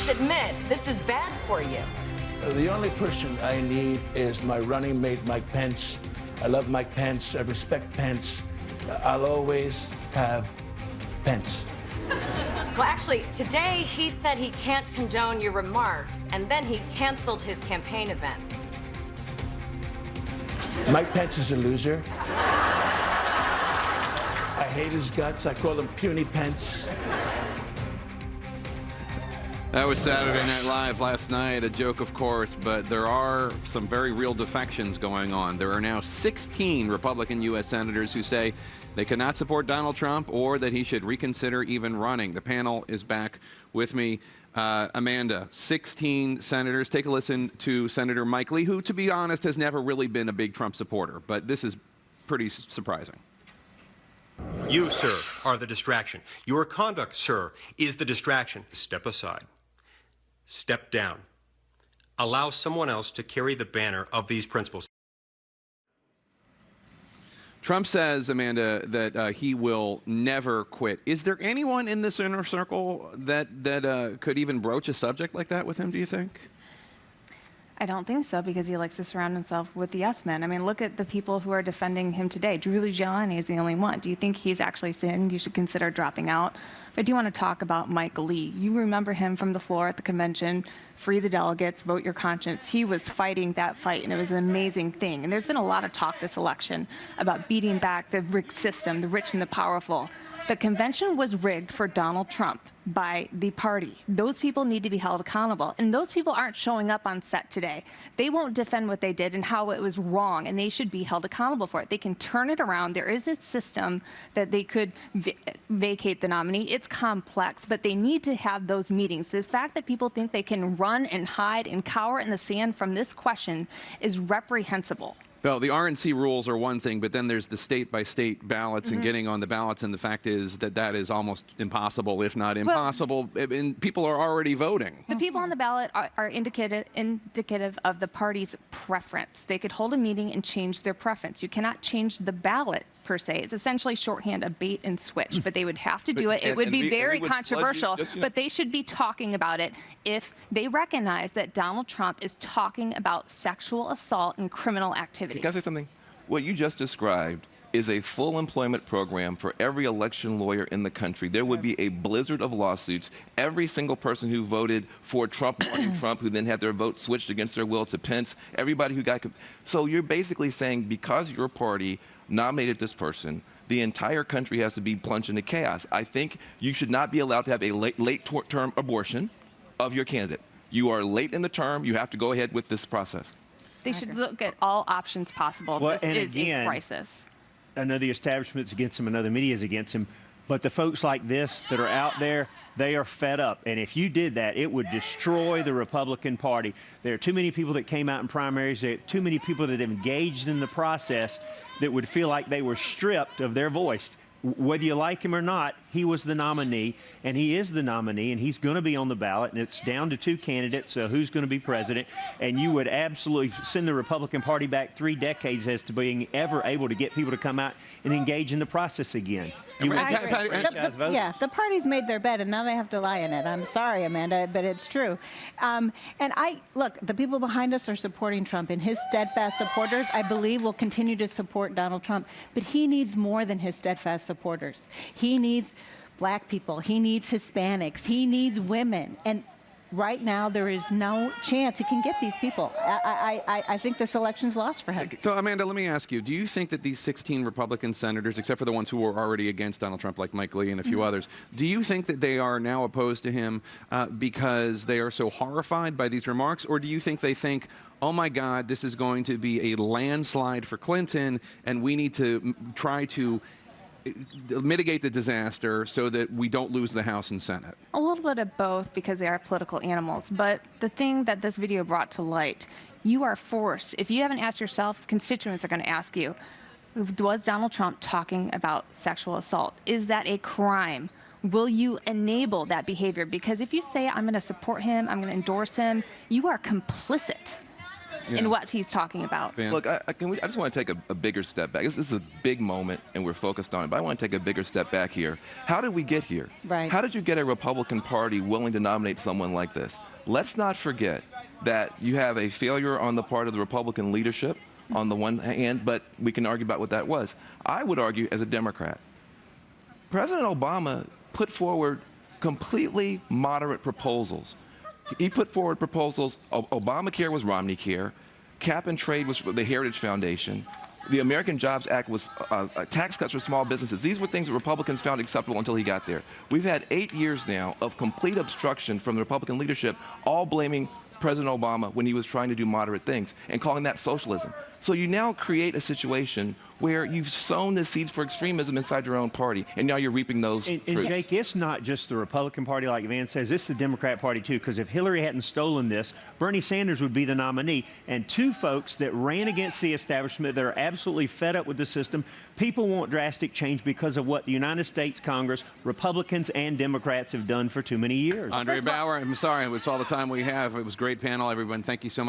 admit this is bad for you. The only person I need is my running mate, Mike Pence. I love Mike Pence. I respect Pence. I'll always have Pence. Well, actually, today he said he can't condone your remarks, and then he canceled his campaign events. Mike Pence is a loser. I hate his guts. I call him Puny Pence. That was Saturday Night Live last night, a joke, of course, but there are some very real defections going on. There are now 16 Republican U.S. senators who say they cannot support Donald Trump or that he should reconsider even running. The panel is back with me. Amanda, 16 senators. Take a listen to Senator Mike Lee, who, to be honest, has never really been a big Trump supporter, but this is pretty surprising. You, sir, are the distraction. Your conduct, sir, is the distraction. Step aside. Step down. Allow someone else to carry the banner of these principles. Trump says, Amanda, that he will never quit. Is there anyone in this inner circle that could even broach a subject like that with him, do you think? I don't think so, because he likes to surround himself with the yes men. I mean, look at the people who are defending him today. Giuliani Giuliani is the only one. Do you think he's actually saying you should consider dropping out? I do want to talk about Mike Lee. You remember him from the floor at the convention, free the delegates, vote your conscience. He was fighting that fight, and it was an amazing thing. And there's been a lot of talk this election about beating back the rigged system, the rich and the powerful. The convention was rigged for Donald Trump by the party. Those people need to be held accountable. And those people aren't showing up on set today. They won't defend what they did and how it was wrong, and they should be held accountable for it. They can turn it around. There is a system that they could vacate the nominee. It's complex, but they need to have those meetings. The fact that people think they can run and hide and cower in the sand from this question is reprehensible. Well, the RNC rules are one thing, but then there's the state-by-state ballots and getting on the ballots, and the fact is that that is almost impossible, if not impossible, and people are already voting. The people on the ballot are indicative of the party's preference. They could hold a meeting and change their preference. You cannot change the ballot per se. It's essentially shorthand, a bait and switch, but they would have to do it. It would be very controversial, but they should be talking about it if they recognize that Donald Trump is talking about sexual assault and criminal activity. Can I say something? What you just described is a full employment program for every election lawyer in the country. There would be a blizzard of lawsuits. Every single person who voted for Trump, Trump, who then had their vote switched against their will to Pence, everybody who got... So you're basically saying because your party nominated this person, the entire country has to be plunged into chaos. I think you should not be allowed to have a late-term abortion of your candidate. You are late in the term. You have to go ahead with this process. They should look at all options possible. Well, this is a crisis. I know the establishment's against him, I know the media is against him, but the folks like this that are out there, they are fed up. And if you did that, it would destroy the Republican Party. There are too many people that came out in primaries. There are too many people that engaged in the process that would feel like they were stripped of their voice. Whether you like him or not, he was the nominee, and he is the nominee, and he's going to be on the ballot, and it's down to two candidates, so who's going to be president, and you would absolutely send the Republican Party back 3 decades as to being ever able to get people to come out and engage in the process again. You would yeah, the party's made their bed, and now they have to lie in it. I'm sorry, Amanda, but it's true. And look, the people behind us are supporting Trump, and his steadfast supporters, I believe, will continue to support Donald Trump, but he needs more than his steadfast supporters. He needs Black people. He needs Hispanics. He needs women. And right now, there is no chance he can get these people. I think this election's lost for him. So, Amanda, let me ask you, do you think that these 16 Republican senators, except for the ones who were already against Donald Trump, like Mike Lee and a few others, do you think that they are now opposed to him because they are so horrified by these remarks, or do you think they think, oh my God, this is going to be a landslide for Clinton, and we need to try to mitigate the disaster so that we don't lose the House and Senate? A little bit of both, because they are political animals. But the thing that this video brought to light, you are forced, if you haven't asked yourself, constituents are going to ask you, was Donald Trump talking about sexual assault? Is that a crime? Will you enable that behavior? Because if you say, I'm going to support him, I'm going to endorse him, you are complicit. in what he's talking about. Van? Look, I just want to take a bigger step back. This is a big moment, and we're focused on it, but I want to take a bigger step back here. How did we get here? Right. How did you get a Republican Party willing to nominate someone like this? Let's not forget that you have a failure on the part of the Republican leadership on the one hand, but we can argue about what that was. I would argue as a Democrat, President Obama put forward completely moderate proposals. He put forward proposals. Obamacare was Romney Care. Cap and trade was the Heritage Foundation. The American Jobs Act was tax cuts for small businesses. These were things that Republicans found acceptable until he got there. We've had 8 years now of complete obstruction from the Republican leadership, all blaming President Obama when he was trying to do moderate things and calling that socialism. So you now create a situation where you've sown the seeds for extremism inside your own party, and now you're reaping those And fruits. Jake, it's not just the Republican Party, like Van says. It's the Democrat Party, too, because if Hillary hadn't stolen this, Bernie Sanders would be the nominee. And two folks that ran against the establishment that are absolutely fed up with the system. People want drastic change because of what the United States Congress, Republicans and Democrats have done for too many years. Andre Bauer, I'm sorry, it's all the time we have. It was a great panel, everyone. Thank you so much.